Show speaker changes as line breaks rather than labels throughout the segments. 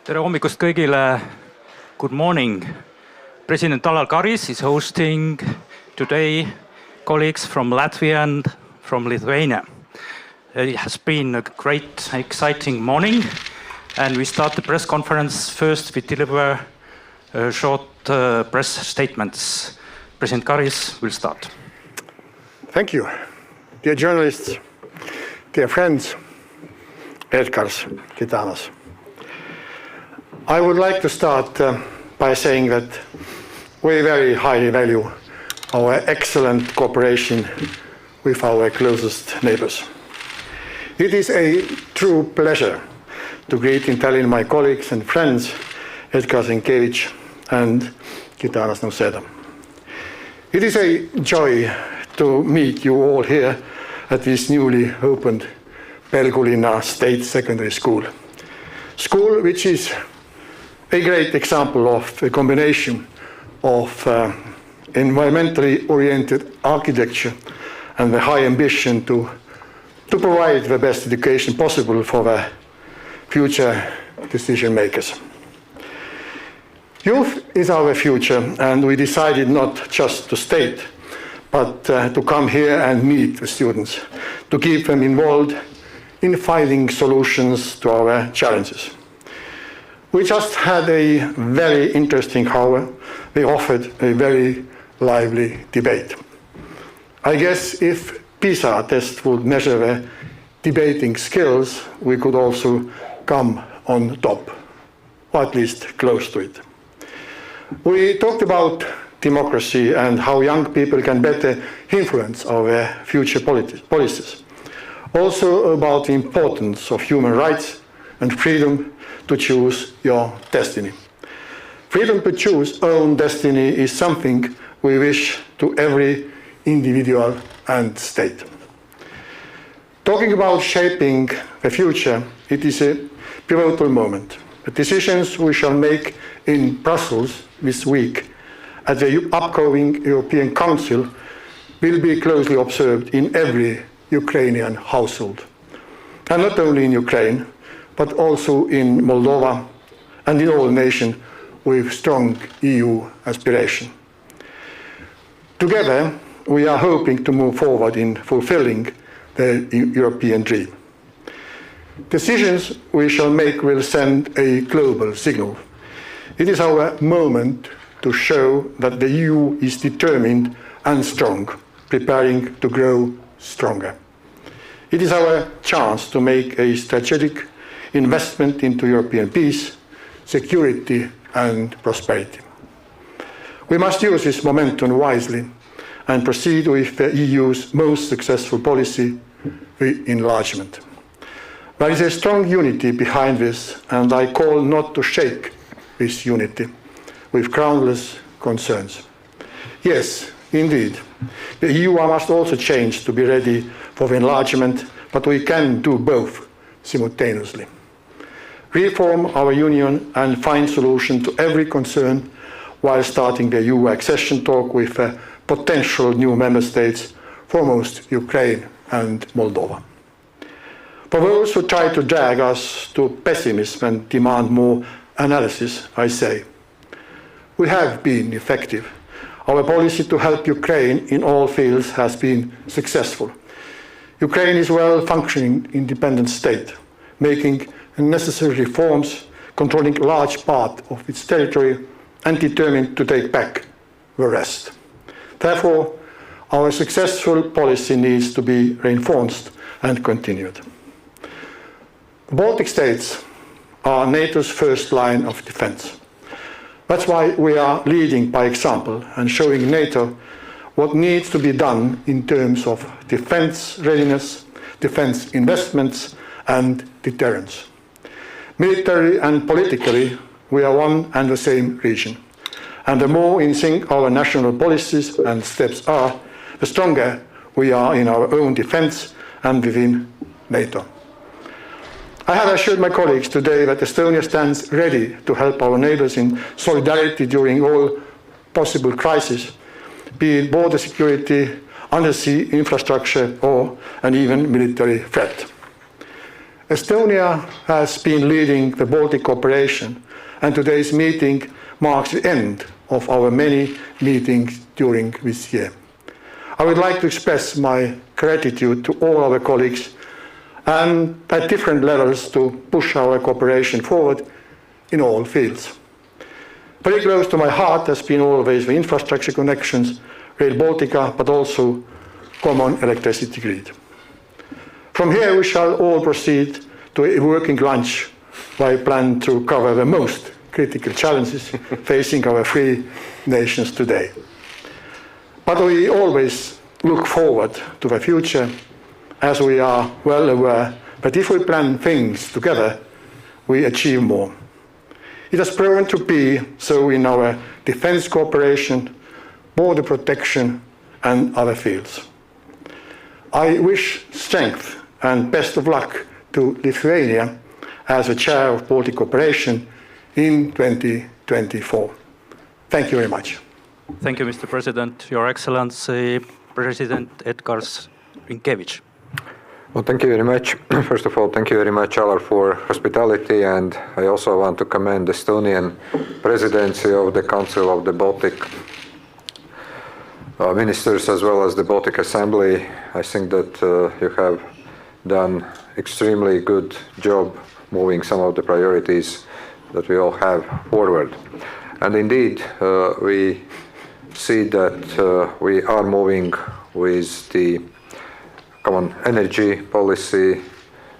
Tere hommikust kõigile. Good morning. President Alar Karis is hosting today colleagues from Latvia and from Lithuania. It has been a great, exciting morning, and we start the press conference. First, we deliver short press statements. President Karis will start.
Thank you. Dear journalists, dear friends, Edgars, Gitanas. I would like to start by saying that we very highly value our excellent cooperation with our closest neighbors. It is a true pleasure to greet in Tallinn my colleagues and friends, Edgars Rinkēvičs and Gitanas Nausėda. It is a joy to meet you all here at this newly opened Pelgulina State Secondary School. School which is a great example of a combination of environmentally oriented architecture and the high ambition to provide the best education possible for the future decision makers. Youth is our future, and we decided not just to state, but to come here and meet the students, to keep them involved in finding solutions to our challenges. We just had a very interesting hour. We offered a very lively debate. I guess if PISA test would measure the debating skills, we could also come on top, or at least close to it. We talked about democracy and how young people can better influence our future policies. Also about the importance of human rights and freedom to choose your destiny. Freedom to choose own destiny is something we wish to every individual and state. Talking about shaping the future, it is a pivotal moment. The decisions we shall make in Brussels this week at the upcoming European Council will be closely observed in every Ukrainian household. And not only in Ukraine, but also in Moldova and in all nations with strong EU aspiration. Together, we are hoping to move forward in fulfilling the European dream. Decisions we shall make will send a global signal. It is our moment to show that the EU is determined and strong, preparing to grow stronger. It is our chance to make a strategic investment into European peace, security and prosperity. We must use this momentum wisely and proceed with the EU's most successful policy, the enlargement. There is a strong unity behind this, and I call not to shake this unity with groundless concerns. Yes, indeed, the EU must also change to be ready for the enlargement, but we can do both simultaneously. Reform our union and find solution to every concern while starting the EU accession talk with potential new member states, foremost Ukraine and Moldova. For those who try to drag us to pessimism and demand more analysis, I say, we have been effective. Our policy to help Ukraine in all fields has been successful. Ukraine is a well-functioning independent state, making necessary reforms, controlling a large part of its territory, and determined to take back the rest. Therefore, our successful policy needs to be reinforced and continued. The Baltic states are NATO's first line of defense. That's why we are leading by example and showing NATO what needs to be done in terms of defense readiness, defense investments, and deterrence. Military and politically, we are one and the same region. And the more in sync our national policies and steps are, the stronger we are in our own defense and within NATO. I have assured my colleagues today that Estonia stands ready to help our neighbors in solidarity during all possible crises, be it border security, undersea infrastructure, or an even military threat. Estonia has been leading the Baltic cooperation, and today's meeting marks the end of our many meetings during this year. I would like to express my gratitude to all our colleagues and at different levels to push our cooperation forward in all fields. Very close to my heart has been always the infrastructure connections, Rail Baltica, but also common electricity grid. From here we shall all proceed to a working lunch where I plan to cover the most critical challenges facing our three nations today. But we always look forward to the future, as we are well aware that if we plan things together, we achieve more. It has proven to be so in our defense cooperation, border protection, and other fields. I wish strength and best of luck to Lithuania as the chair of Baltic cooperation in 2024. Thank you very much.
Thank you, Mr. President. Your Excellency, President Edgars Rinkēvičs.
Well, thank you very much. First of all, thank you very much, Alar, for hospitality, and I also want to commend the Estonian presidency of the Council of the Baltic ministers as well as the Baltic Assembly. I think that you have done extremely good job moving some of the priorities that we all have forward. And indeed, we see that we are moving with the common energy policy.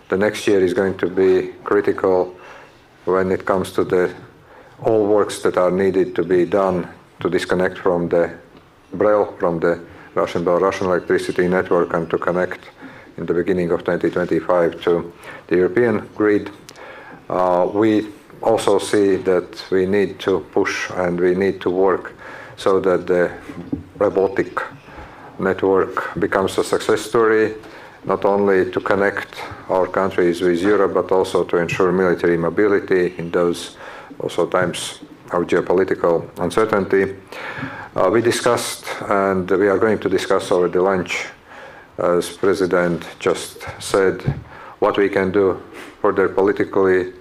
The next year is going to be critical when it comes to the all works that are needed to be done to disconnect from the BREL, from the Russian electricity network, and to connect in the beginning of 2025 to the European grid. We also see that we need to push and we need to work so that the Baltic network becomes a success story, not only to connect our countries with Europe, but also to ensure military mobility in those also times of geopolitical uncertainty. We discussed, and we are going to discuss over the lunch, as President just said, what we can do further politically,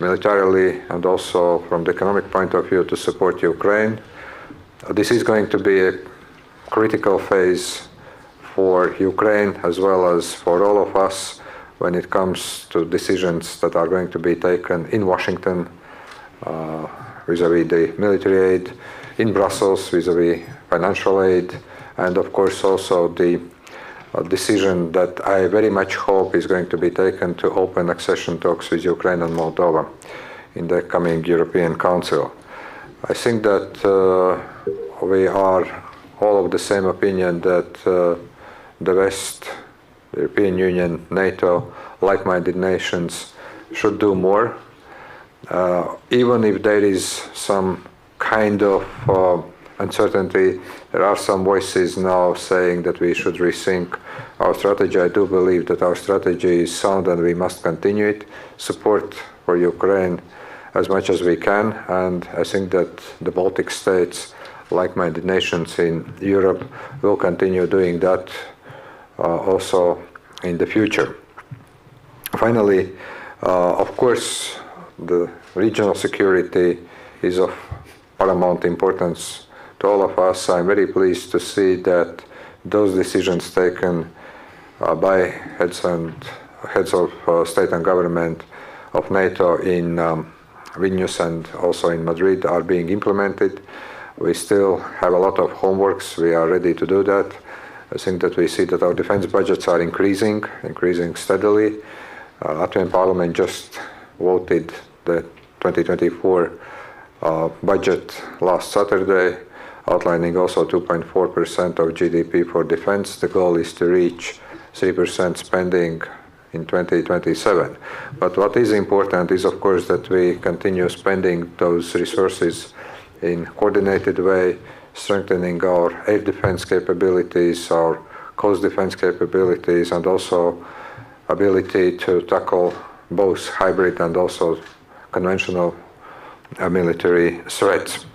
militarily, and also from the economic point of view to support Ukraine. This is going to be a critical phase for Ukraine as well as for all of us when it comes to decisions that are going to be taken in Washington vis-à-vis the military aid, in Brussels vis-à-vis financial aid, and of course also the decision that I very much hope is going to be taken to open accession talks with Ukraine and Moldova in the coming European Council. I think that we are all of the same opinion that the West, the European Union, NATO, like-minded nations should do more. Even if there is some kind of uncertainty, there are some voices now saying that we should rethink our strategy. I do believe that our strategy is sound and we must continue it, support for Ukraine as much as we can, and I think that the Baltic states, like-minded nations in Europe, will continue doing that also in the future. Finally, of course, the regional security is of paramount importance to all of us. I'm very pleased to see that those decisions taken by heads of state and government of NATO in Vilnius and also in Madrid are being implemented. We still have a lot of homeworks. We are ready to do that. I think that we see that our defense budgets are increasing steadily. Latvian Parliament just voted the 2024 budget last Saturday, outlining also 2.4% of GDP for defense. The goal is to reach 3% spending in 2027. But what is important is, of course, that we continue spending those resources in a coordinated way, strengthening our air defense capabilities, our coast defense capabilities, and also ability to tackle both hybrid and also conventional military threats.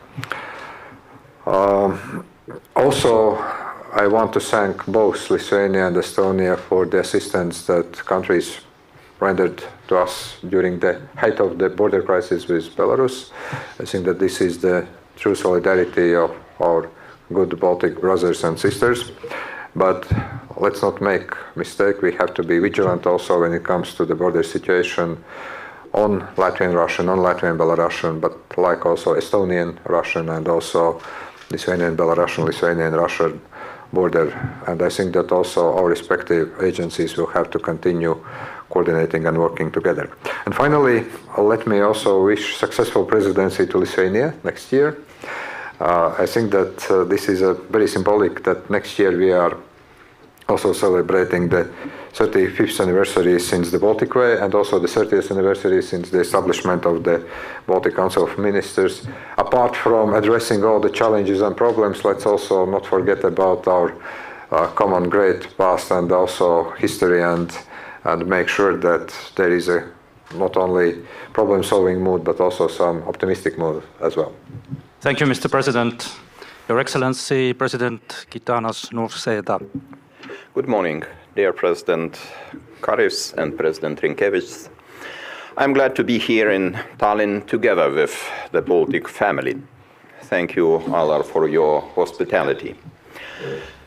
Also, I want to thank both Lithuania and Estonia for the assistance that countries rendered to us during the height of the border crisis with Belarus. I think that this is the true solidarity of our good Baltic brothers and sisters. But let's not make a mistake. We have to be vigilant also when it comes to the border situation on Latvian-Russian, on Latvian-Belarusian, but like also Estonian-Russian and also Lithuanian-Belarusian, Lithuanian-Russian border. And I think that also our respective agencies will have to continue coordinating and working together. And finally, let me also wish successful presidency to Lithuania next year. I think that this is very symbolic that next year we are also celebrating the 35th anniversary since the Baltic Way and also the 30th anniversary since the establishment of the Baltic Council of Ministers. Apart from addressing all the challenges and problems, let's also not forget about our common great past and also history and make sure that there is a not only problem-solving mood but also some optimistic mood as well.
Thank you, Mr. President. Your Excellency, President Gitanas, Nausėda.
Good morning, dear President Karis and President Rinkēvičs. I'm glad to be here in Tallinn together with the Baltic family. Thank you, Alar, for your hospitality.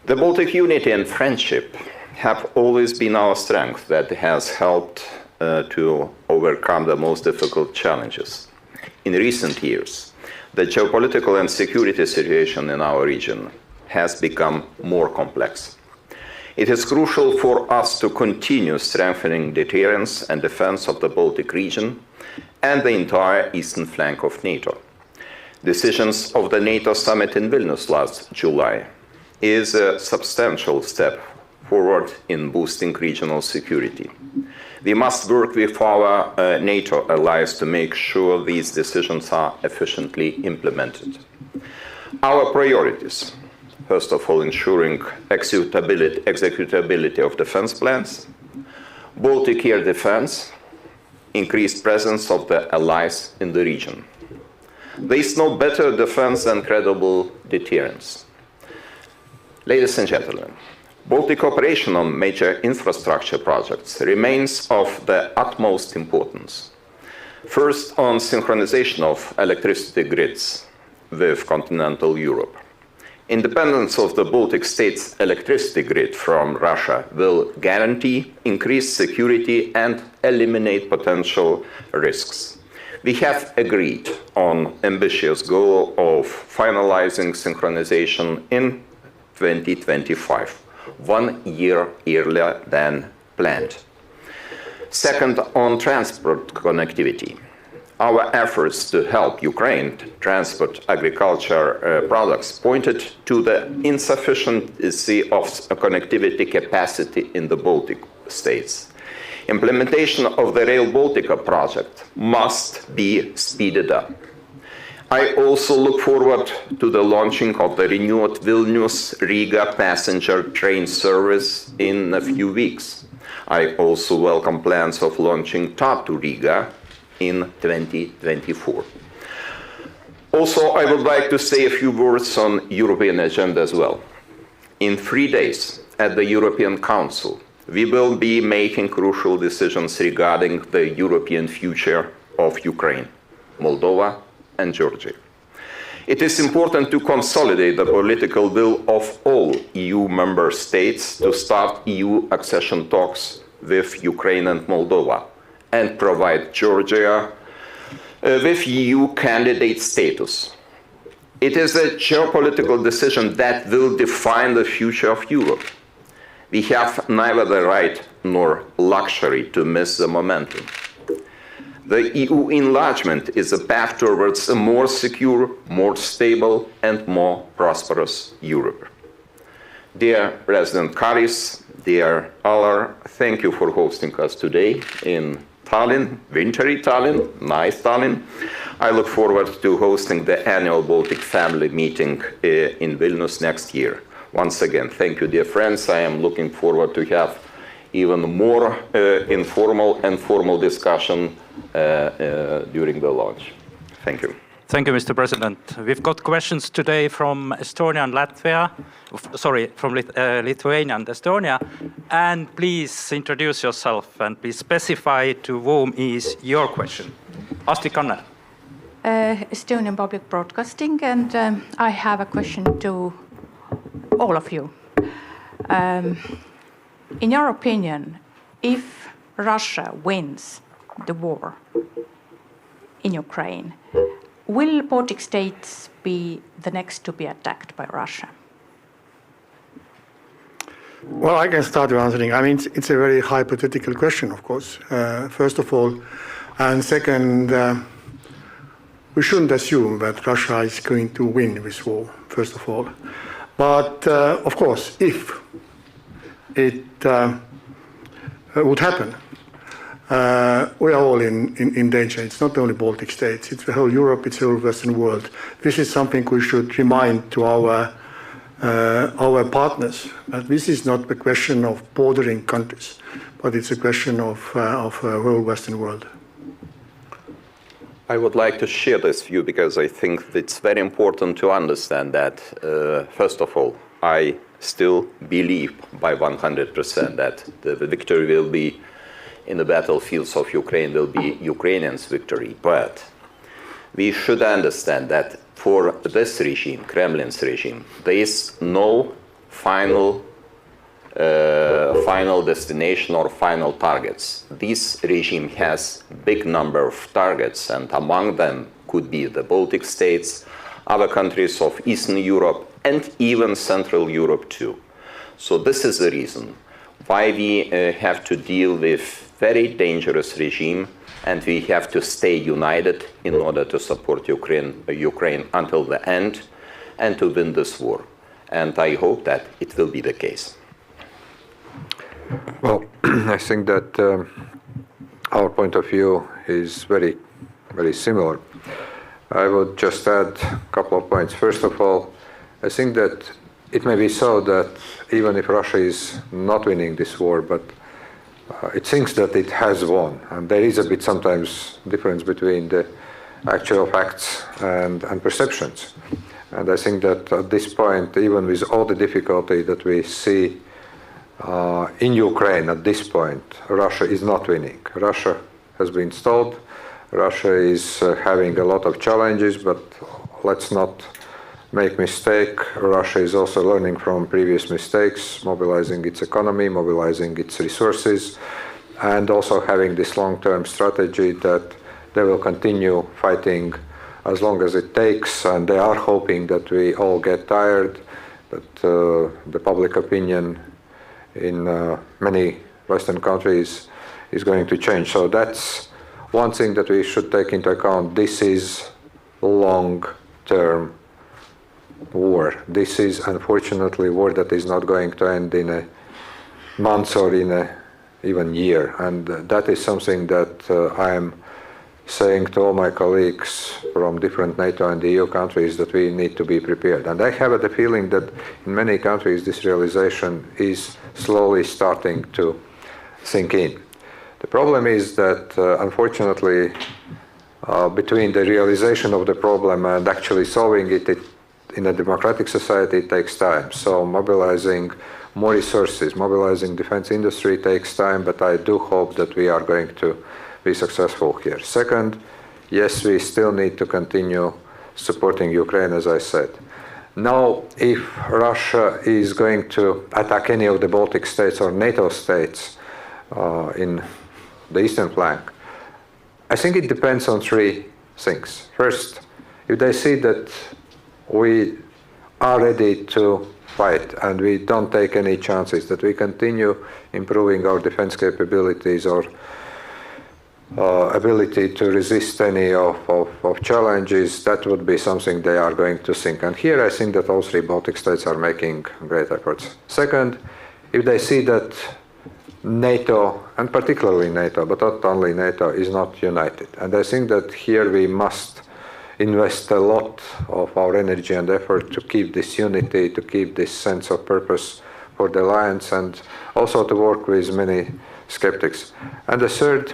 The Baltic unity and friendship have always been our strength that has helped to overcome the most difficult challenges. In recent years, the geopolitical and security situation in our region has become more complex. It is crucial for us to continue strengthening deterrence and defense of the Baltic region and the entire eastern flank of NATO. Decisions of the NATO summit in Vilnius last July is a substantial step forward in boosting regional security. We must work with our NATO allies to make sure these decisions are efficiently implemented. Our priorities: first of all, ensuring executability of defense plans, Baltic air defense, increased presence of the allies in the region. There is no better defense than credible deterrence. Ladies and gentlemen, Baltic cooperation on major infrastructure projects remains of the utmost importance. First, on synchronization of electricity grids with continental Europe. Independence of the Baltic states' electricity grid from Russia will guarantee increased security and eliminate potential risks. We have agreed on ambitious goal of finalizing synchronization in 2025, 1 year earlier than planned. Second, on transport connectivity. Our efforts to help Ukraine transport agriculture products pointed to the insufficiency of connectivity capacity in the Baltic states. Implementation of the Rail Baltica project must be speeded up. I also look forward to the launching of the renewed Vilnius-Riga passenger train service in a few weeks. I also welcome plans of launching Tartu-Riga in 2024. Also, I would like to say a few words on European agenda as well. In 3 days at the European Council, we will be making crucial decisions regarding the European future of Ukraine, Moldova, and Georgia. It is important to consolidate the political will of all EU member states to start EU accession talks with Ukraine and Moldova and provide Georgia with EU candidate status. It is a geopolitical decision that will define the future of Europe. We have neither the right nor luxury to miss the momentum. The EU enlargement is a path towards a more secure, more stable, and more prosperous Europe. Dear President Karis, dear Alar, thank you for hosting us today in Tallinn, wintry Tallinn, nice Tallinn. I look forward to hosting the annual Baltic Family Meeting in Vilnius next year. Once again, thank you, dear friends. I am looking forward to have even more informal and formal discussion during the launch. Thank you.
Thank you, Mr. President. We've got questions today from Estonia and Latvia, from Lithuania and Estonia. And please introduce yourself and please specify to whom is your question. Astrid Kanner.
Estonian Public Broadcasting, and I have a question to all of you. In your opinion, if Russia wins the war in Ukraine, will Baltic states be the next to be attacked by Russia?
Well, I can start answering. I mean, it's a very hypothetical question, of course, first of all. And second, we shouldn't assume that Russia is going to win this war, first of all. But, of course, if it would happen, we are all in danger. It's not only Baltic states, it's the whole Europe, it's the whole Western world. This is something we should remind to our partners, that this is not the question of bordering countries, but it's a question of the whole Western world.
I would like to share this view because I think it's very important to understand that, first of all, I still believe by 100% that the victory will be in the battlefields of Ukraine will be Ukrainians' victory. But we should understand that for this regime, Kremlin's regime, there is no final destination or final targets. This regime has big number of targets, and among them could be the Baltic states, other countries of Eastern Europe, and even Central Europe too. So this is the reason why we have to deal with very dangerous regime, and we have to stay united in order to support Ukraine until the end and to win this war. And I hope that it will be the case.
Well, I think that our point of view is very, very similar. I would just add a couple of points. First of all, I think that it may be so that even if Russia is not winning this war, but it thinks that it has won. And there is a bit sometimes difference between the actual facts and perceptions. And I think that at this point, even with all the difficulty that we see in Ukraine at this point, Russia is not winning. Russia has been stalled. Russia is having a lot of challenges, but let's not make mistake. Russia is also learning from previous mistakes, mobilizing its economy, mobilizing its resources, and also having this long-term strategy that they will continue fighting as long as it takes, and they are hoping that we all get tired, that the public opinion in many Western countries is going to change. So that's one thing that we should take into account. This is long-term war. This is unfortunately a war that is not going to end in a month or in a even year. And that is something that I am saying to all my colleagues from different NATO and EU countries, that we need to be prepared. And I have the feeling that in many countries this realization is slowly starting to sink in. The problem is that unfortunately between the realization of the problem and actually solving it in a democratic society, it takes time. So mobilizing more resources, mobilizing defense industry takes time, but I do hope that we are going to be successful here. Second, yes, we still need to continue supporting Ukraine, as I said. Now, if Russia is going to attack any of the Baltic states or NATO states in the eastern flank, I think it depends on three things. First, if they see that we are ready to fight and we don't take any chances, that we continue improving our defense capabilities or ability to resist any of challenges, that would be something they are going to think. And here I think that all three Baltic states are making great efforts. Second, if they see that NATO, and particularly NATO, but not only NATO, is not united. And I think that here we must invest a lot of our energy and effort to keep this unity, to keep this sense of purpose for the alliance, and also to work with many skeptics. And the third,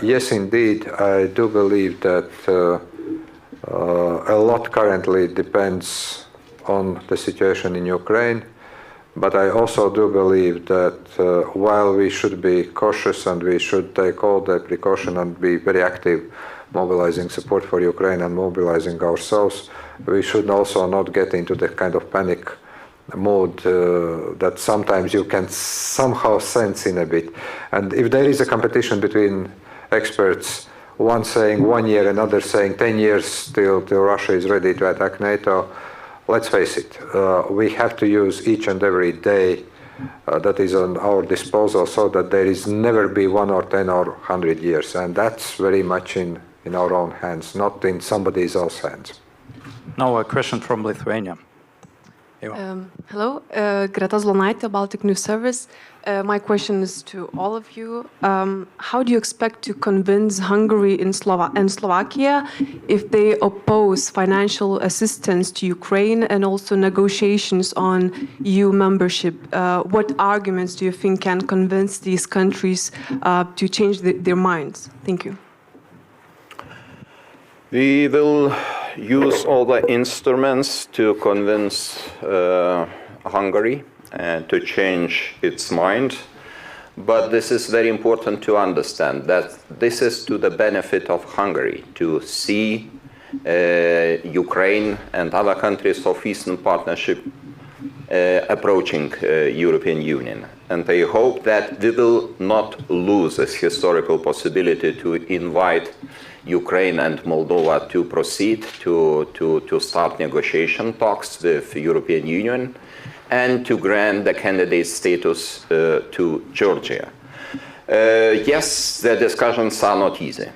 yes, indeed, I do believe that A lot currently depends on the situation in Ukraine, but I also do believe that while we should be cautious and we should take all the precaution and be very active mobilizing support for Ukraine and mobilizing ourselves, we should also not get into the kind of panic mode that sometimes you can somehow sense in a bit. And if there is a competition between experts, one saying 1 year, another saying 10 years till Russia is ready to attack NATO, let's face it, we have to use each and every day that is on our disposal so that there is never be 1 or 10 or 100 years. And that's very much in our own hands, not in somebody else's hands.
Now a question from Lithuania.
Hello, Greta Zlonaitė, Baltic News Service. My question is to all of you. How do you expect to convince Hungary and Slovakia if they oppose financial assistance to Ukraine and also negotiations on EU membership? What arguments do you think can convince these countries to change their minds? Thank you.
We will use all the instruments to convince Hungary to change its mind. But this is very important to understand that this is to the benefit of Hungary to see Ukraine and other countries of Eastern Partnership approaching European Union. And I hope that we will not lose this historical possibility to invite Ukraine and Moldova to proceed to start negotiation talks with the European Union and to grant the candidate status to Georgia. Yes, the discussions are not easy.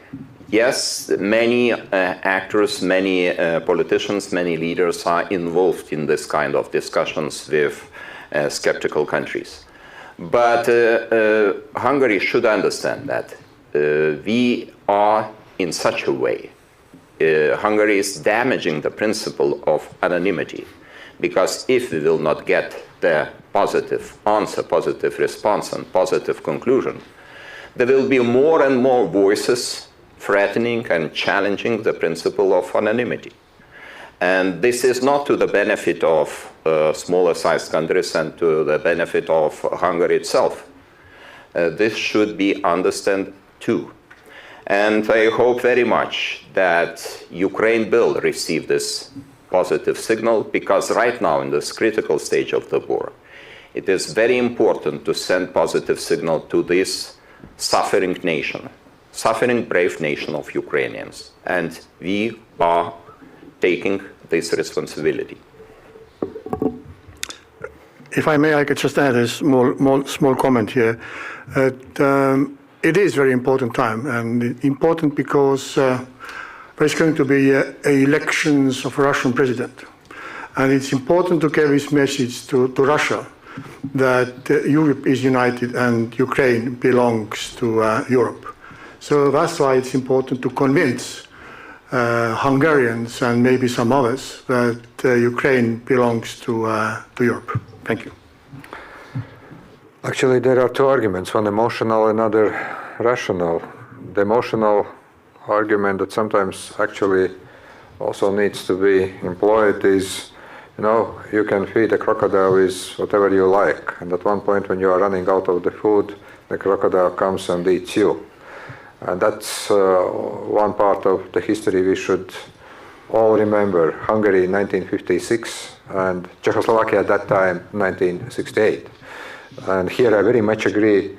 Yes, many actors, many politicians, many leaders are involved in this kind of discussions with skeptical countries. But Hungary should understand that we are in such a way. Hungary is damaging the principle of anonymity, because if we will not get the positive answer, positive response, and positive conclusion, there will be more and more voices threatening and challenging the principle of anonymity. And this is not to the benefit of smaller sized countries and to the benefit of Hungary itself. This should be understood too. And I hope very much that Ukraine will receive this positive signal, because right now in this critical stage of the war, it is very important to send positive signal to this suffering nation, suffering brave nation of Ukrainians. And we are taking this responsibility.
If I may, I could just add a small comment here. It is very important time, and important because there's going to be elections of a Russian president. And it's important to carry this message to Russia that Europe is united and Ukraine belongs to Europe. So that's why it's important to convince Hungarians and maybe some others that Ukraine belongs to Europe. Thank you.
Actually, there are two arguments, one emotional, another rational. The emotional argument that sometimes actually also needs to be employed is, you can feed a crocodile with whatever you like, and at one point when you are running out of the food, the crocodile comes and eats you. And that's one part of the history we should all remember. Hungary in 1956 and Czechoslovakia at that time, 1968. And here I very much agree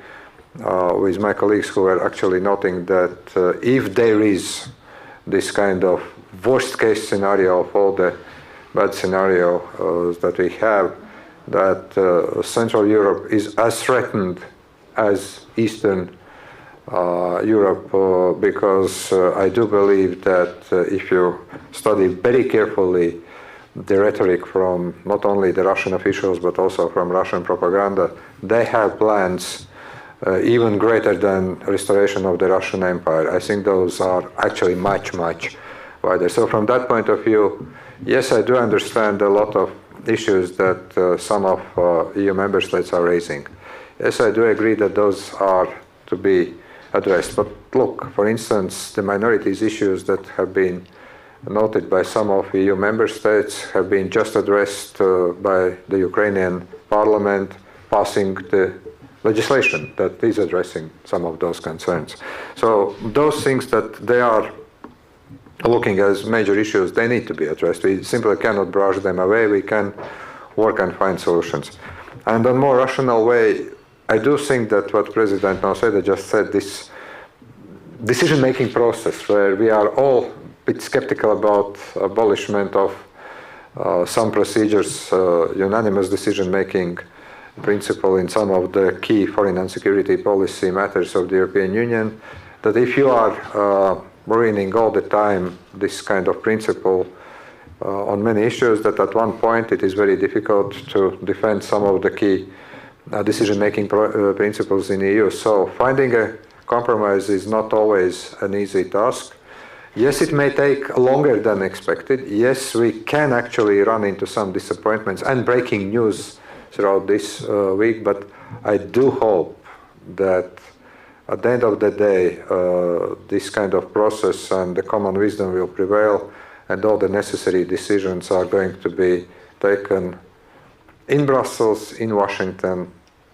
with my colleagues who are actually noting that if there is this kind of worst case scenario of all the bad scenarios that we have, that Central Europe is as threatened as Eastern Europe, because I do believe that if you study very carefully the rhetoric from not only the Russian officials but also from Russian propaganda, they have plans even greater than restoration of the Russian Empire. I think those are actually much, much wider. So from that point of view, yes, I do understand a lot of issues that some of EU member states are raising. Yes, I do agree that those are to be addressed. But look, for instance, the minorities issues that have been noted by some of EU member states have been just addressed by the Ukrainian parliament passing the legislation that is addressing some of those concerns. So those things that they are looking as major issues, they need to be addressed. We simply cannot brush them away. We can work and find solutions. And on a more rational way, I do think that what President Nausėda just said, this decision-making process where we are all a bit skeptical about abolishment of some procedures, unanimous decision-making principle in some of the key foreign and security policy matters of the European Union, that if you are ruining all the time this kind of principle on many issues, that at one point it is very difficult to defend some of the key decision-making principles in the EU. So finding a compromise is not always an easy task. Yes, it may take longer than expected. Yes, we can actually run into some disappointments and breaking news throughout this week, but I do hope that at the end of the day, this kind of process and the common wisdom will prevail, and all the necessary decisions are going to be taken in Brussels, in Washington,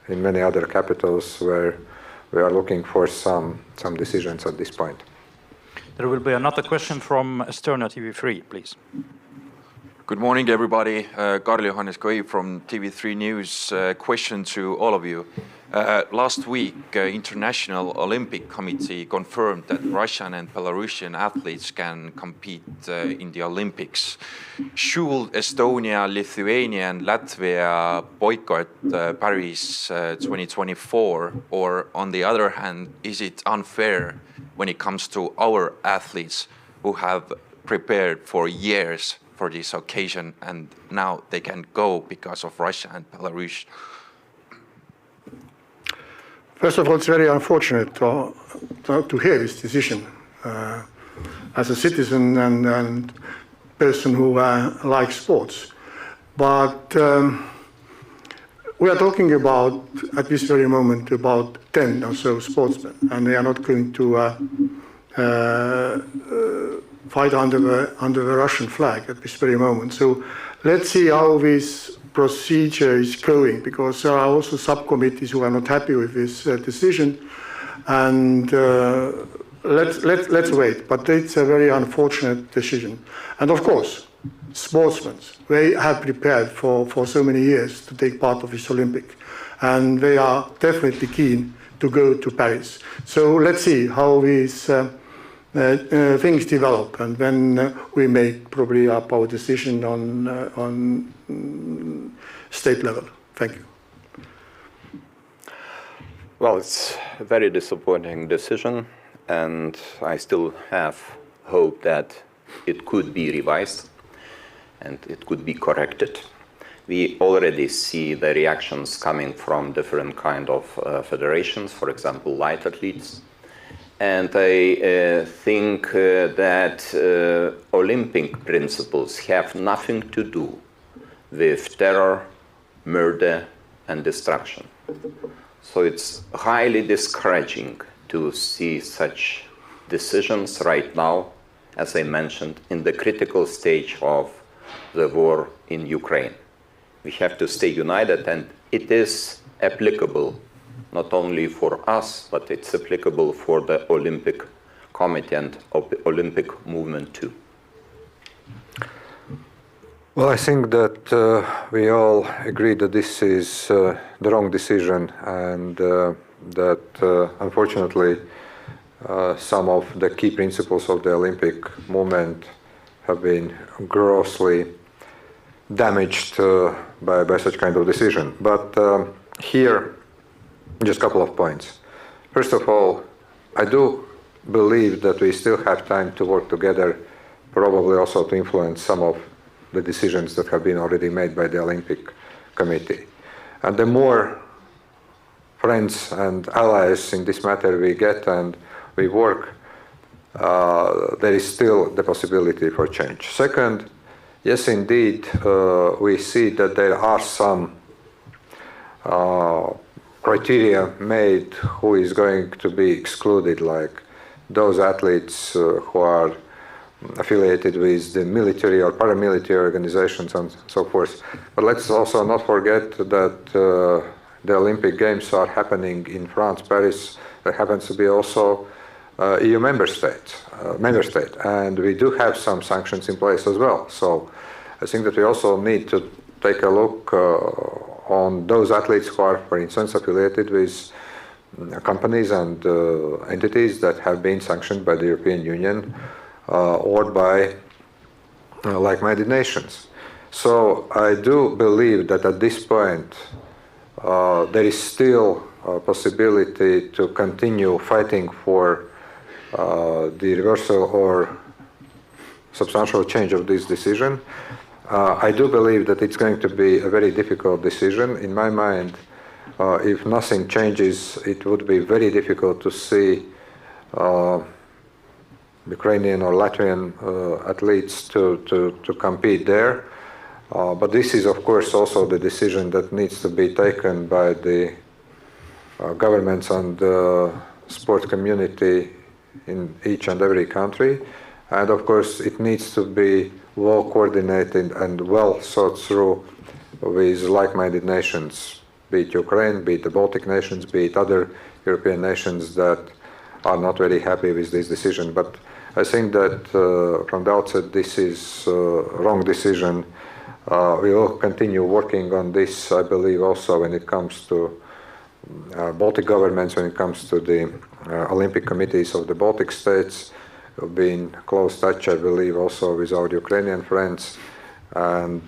in many other capitals where we are looking for some decisions at this point.
There will be another question from Estonia TV3, please.
Good morning, everybody. Karl-Johannes Koi from TV3 News. Question to all of you. Last week, International Olympic Committee confirmed that Russian and Belarusian athletes can compete in the Olympics. Should Estonia, Lithuania and Latvia boycott Paris 2024? Or on the other hand, is it unfair when it comes to our athletes who have prepared for years for this occasion and now they can go because of Russia and Belarus?
First of all, it's very unfortunate to hear this decision. As a citizen and person who likes sports. But we are talking about, at this very moment, about 10 or so sportsmen, and they are not going to fight under the Russian flag at this very moment. So let's see how this procedure is going, because there are also subcommittees who are not happy with this decision, and let's wait. But it's a very unfortunate decision. And of course, sportsmen, they have prepared for so many years to take part of this Olympic, and they are definitely keen to go to Paris. So let's see how these things develop, and then we make probably up our decision on state level. Thank you.
Well, it's a very disappointing decision, and I still have hope that it could be revised and it could be corrected. We already see the reactions coming from different kind of federations, for example, light athletes. And I think that Olympic principles have nothing to do with terror, murder, and destruction. So it's highly discouraging to see such decisions right now, as I mentioned, in the critical stage of the war in Ukraine. We have to stay united, and it is applicable not only for us, but it's applicable for the Olympic Committee and Olympic movement too.
Well, I think that we all agree that this is the wrong decision, and that unfortunately some of the key principles of the Olympic movement have been grossly damaged by such kind of decision. But here, just a couple of points. First of all, I do believe that we still have time to work together, probably also to influence some of the decisions that have been already made by the Olympic Committee. And the more friends and allies in this matter we get and we work, there is still the possibility for change. Second, yes, indeed, we see that there are some criteria made who is going to be excluded, like those athletes who are affiliated with the military or paramilitary organizations and so forth. But let's also not forget that the Olympic Games are happening in France, Paris. There happens to be also EU member state, and we do have some sanctions in place as well. So I think that we also need to take a look on those athletes who are, for instance, affiliated with companies and entities that have been sanctioned by the European Union or by like-minded nations. So I do believe that at this point there is still a possibility to continue fighting for the reversal or substantial change of this decision. I do believe that it's going to be a very difficult decision. In my mind, if nothing changes, it would be very difficult to see Ukrainian or Latvian athletes to compete there. But this is, of course, also the decision that needs to be taken by the governments and sport community in each and every country. And of course, it needs to be well coordinated and well thought through with like-minded nations, be it Ukraine, be it the Baltic nations, be it other European nations that are not very happy with this decision. But I think that from the outset, this is a wrong decision. We will continue working on this, I believe, also when it comes to Baltic governments, when it comes to the Olympic committees of the Baltic states. We'll be in close touch, I believe, also with our Ukrainian friends. And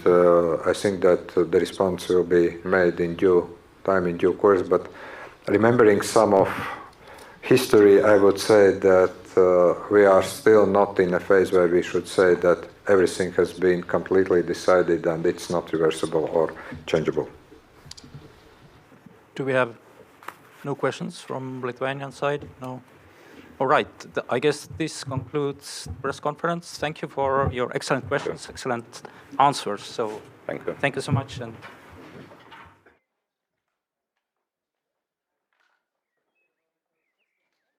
I think that the response will be made in due time, in due course. But remembering some of history, I would say that we are still not in a phase where we should say that everything has been completely decided and it's not reversible or changeable.
Do we have no questions from Lithuanian side? No. All right. I guess this concludes the press conference. Thank you for your excellent questions, excellent answers. So
Thank you.
Thank you so much. And